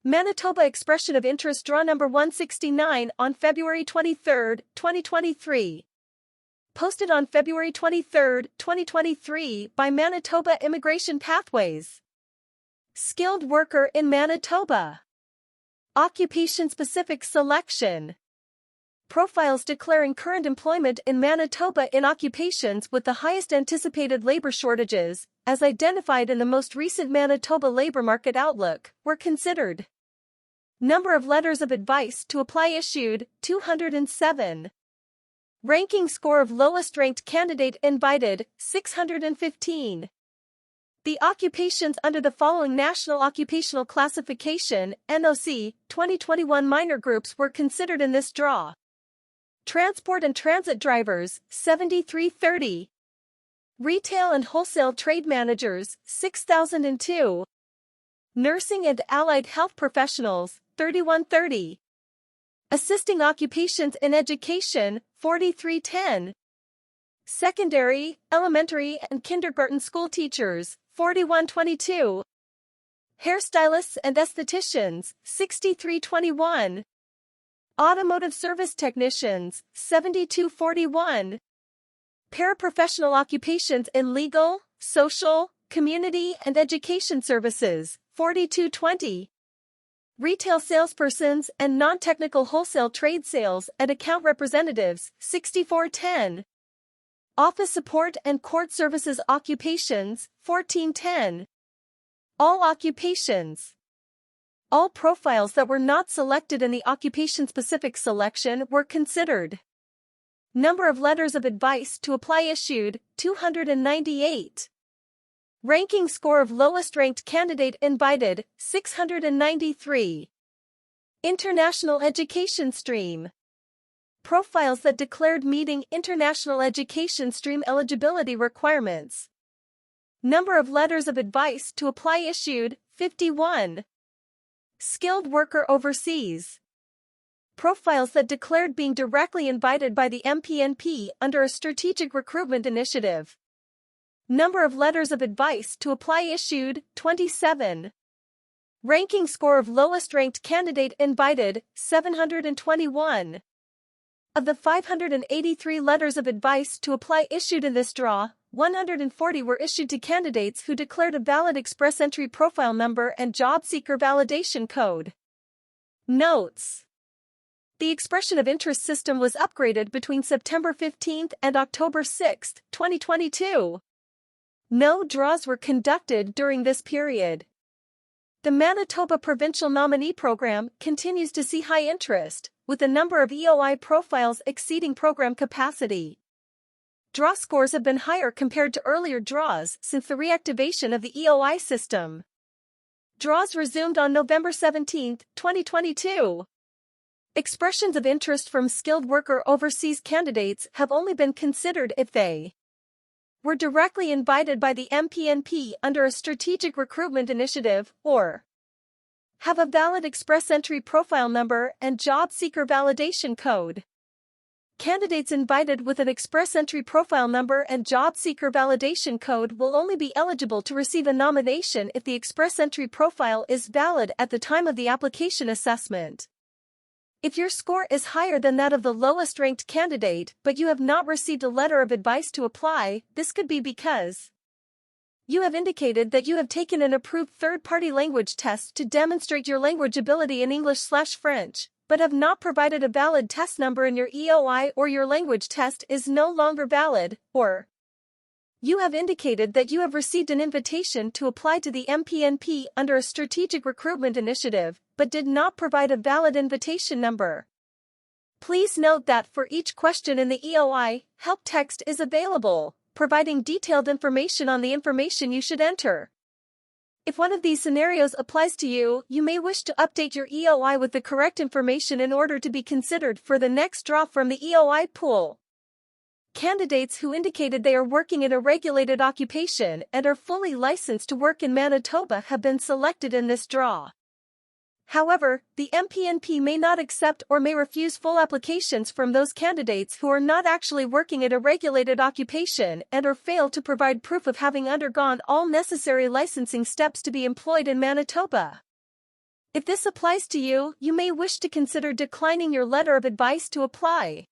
Manitoba Expression of Interest Draw number 169 on February 23, 2023. Posted on February 23, 2023 by Manitoba Immigration Pathways. Skilled worker in Manitoba. Occupation-specific selection. Profiles declaring current employment in Manitoba in occupations with the highest anticipated labor shortages, as identified in the most recent Manitoba Labor Market Outlook, were considered. Number of letters of advice to apply issued, 207. Ranking score of lowest ranked candidate invited, 615. The occupations under the following National Occupational Classification, NOC, 2021 minor groups were considered in this draw. Transport and transit drivers, 7,330. Retail and wholesale trade managers, 6,002. Nursing and allied health professionals, 3,130. Assisting occupations in education, 4,310. Secondary, elementary and kindergarten school teachers, 4,122. Hairstylists and estheticians, 6,321. Automotive service technicians, 7,241. Paraprofessional occupations in legal, social, community and education services, 4,220. Retail salespersons and non-technical wholesale trade sales and account representatives, 6,410. Office support and court services occupations, 1,410. All occupations. All profiles that were not selected in the occupation-specific selection were considered. Number of letters of advice to apply issued, 298. Ranking score of lowest ranked candidate invited, 693. International education stream. Profiles that declared meeting international education stream eligibility requirements. Number of letters of advice to apply issued, 51. Skilled worker overseas. Profiles that declared being directly invited by the MPNP under a strategic recruitment initiative. Number of letters of advice to apply issued, 27. Ranking score of lowest ranked candidate invited, 721. Of the 583 letters of advice to apply issued in this draw, 140 were issued to candidates who declared a valid express entry profile number and job seeker validation code. Notes: the expression of interest system was upgraded between September 15 and October 6, 2022. No draws were conducted during this period. The Manitoba Provincial Nominee Program continues to see high interest, with the number of EOI profiles exceeding program capacity. Draw scores have been higher compared to earlier draws since the reactivation of the EOI system. Draws resumed on November 17, 2022. Expressions of interest from skilled worker overseas candidates have only been considered if they were directly invited by the MPNP under a strategic recruitment initiative or have a valid express entry profile number and job seeker validation code. Candidates invited with an express entry profile number and job seeker validation code will only be eligible to receive a nomination if the express entry profile is valid at the time of the application assessment. If your score is higher than that of the lowest ranked candidate but you have not received a letter of advice to apply, this could be because you have indicated that you have taken an approved third-party language test to demonstrate your language ability in English/French, but have not provided a valid test number in your EOI, or your language test is no longer valid, or you have indicated that you have received an invitation to apply to the MPNP under a strategic recruitment initiative, but did not provide a valid invitation number. Please note that for each question in the EOI, help text is available, providing detailed information on the information you should enter. If one of these scenarios applies to you, you may wish to update your EOI with the correct information in order to be considered for the next draw from the EOI pool. Candidates who indicated they are working in a regulated occupation and are fully licensed to work in Manitoba have been selected in this draw. However, the MPNP may not accept or may refuse full applications from those candidates who are not actually working at a regulated occupation and or fail to provide proof of having undergone all necessary licensing steps to be employed in Manitoba. If this applies to you, you may wish to consider declining your letter of advice to apply.